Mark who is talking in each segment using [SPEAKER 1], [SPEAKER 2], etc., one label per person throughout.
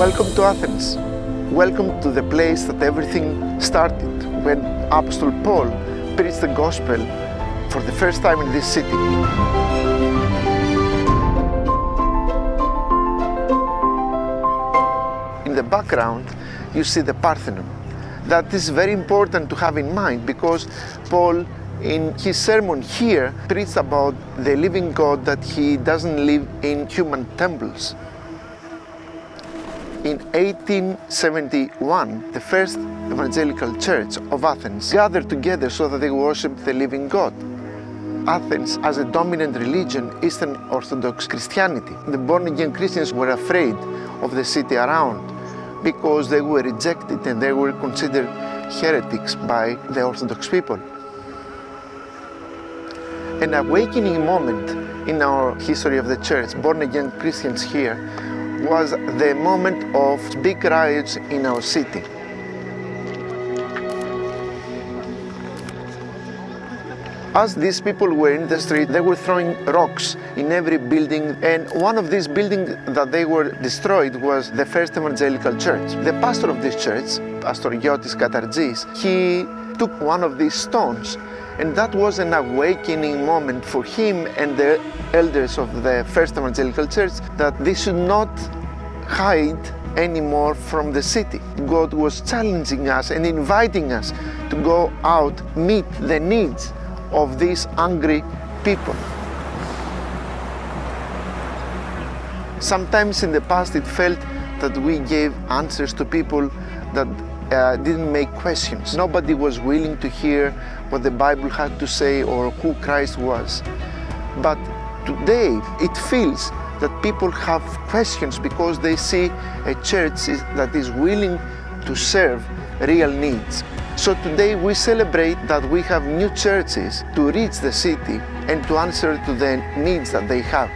[SPEAKER 1] Welcome to Athens. Welcome to the place that everything started when Apostle Paul preached the gospel for the first time in this city. In the background, you see the Parthenon. That is very important to have in mind because Paul, in his sermon here, preached about the living God, that he doesn't live in human temples. In 1871, the first evangelical church of Athens gathered together so that they worshiped the living God. Athens, as a dominant religion, Eastern Orthodox Christianity. The born-again Christians were afraid of the city around because they were rejected and they were considered heretics by the Orthodox people. An awakening moment in our history of the church, born-again Christians here, was the moment of big riots in our city. As these people were in the street, they were throwing rocks in every building, and one of these buildings that they were destroyed was the first evangelical church. The pastor of this church, Pastor Yotis Katargis, he took one of these stones, and that was an awakening moment for him and the elders of the first evangelical church, that they should not hide anymore from the city. God was challenging us and inviting us to go out, meet the needs of these angry people. Sometimes in the past it felt that we gave answers to people that didn't make questions. Nobody was willing to hear what the Bible had to say or who Christ was. But today it feels that people have questions because they see a church that is willing to serve real needs. So today we celebrate that we have new churches to reach the city and to answer to the needs that they have.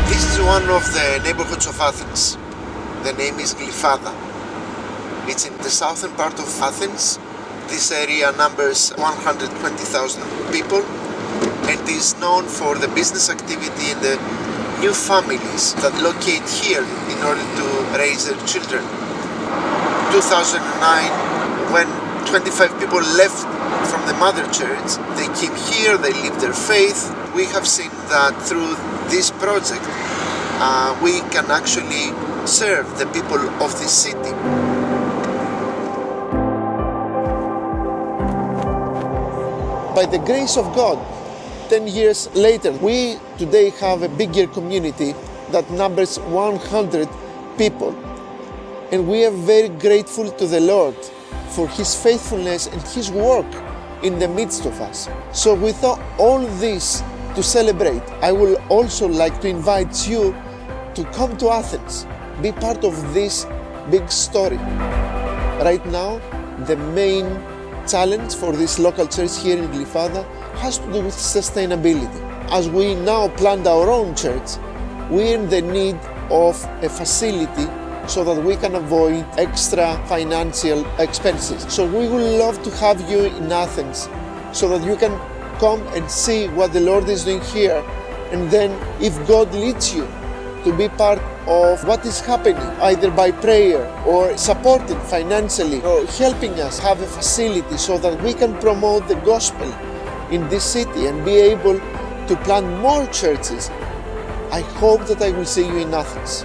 [SPEAKER 1] This is one of the neighborhoods of Athens. The name is Glyfada. It's in the southern part of Athens. This area numbers 120,000 people and is known for the business activity and the new families that locate here in order to raise their children. 2009, when 25 people left from the mother church, they came here, they lived their faith. We have seen that through this project, we can actually serve the people of this city. By the grace of God, 10 years later, we today have a bigger community that numbers 100 people. And we are very grateful to the Lord for His faithfulness and His work in the midst of us. So with all this to celebrate, I will also like to invite you to come to Athens, be part of this big story. Right now, the main challenge for this local church here in Glyfada has to do with sustainability. As we now plant our own church, we're in the need of a facility so that we can avoid extra financial expenses. So we would love to have you in Athens so that you can come and see what the Lord is doing here, and then if God leads you to be part of what is happening, either by prayer or supporting financially or helping us have a facility so that we can promote the gospel in this city and be able to plant more churches, I hope that I will see you in Athens.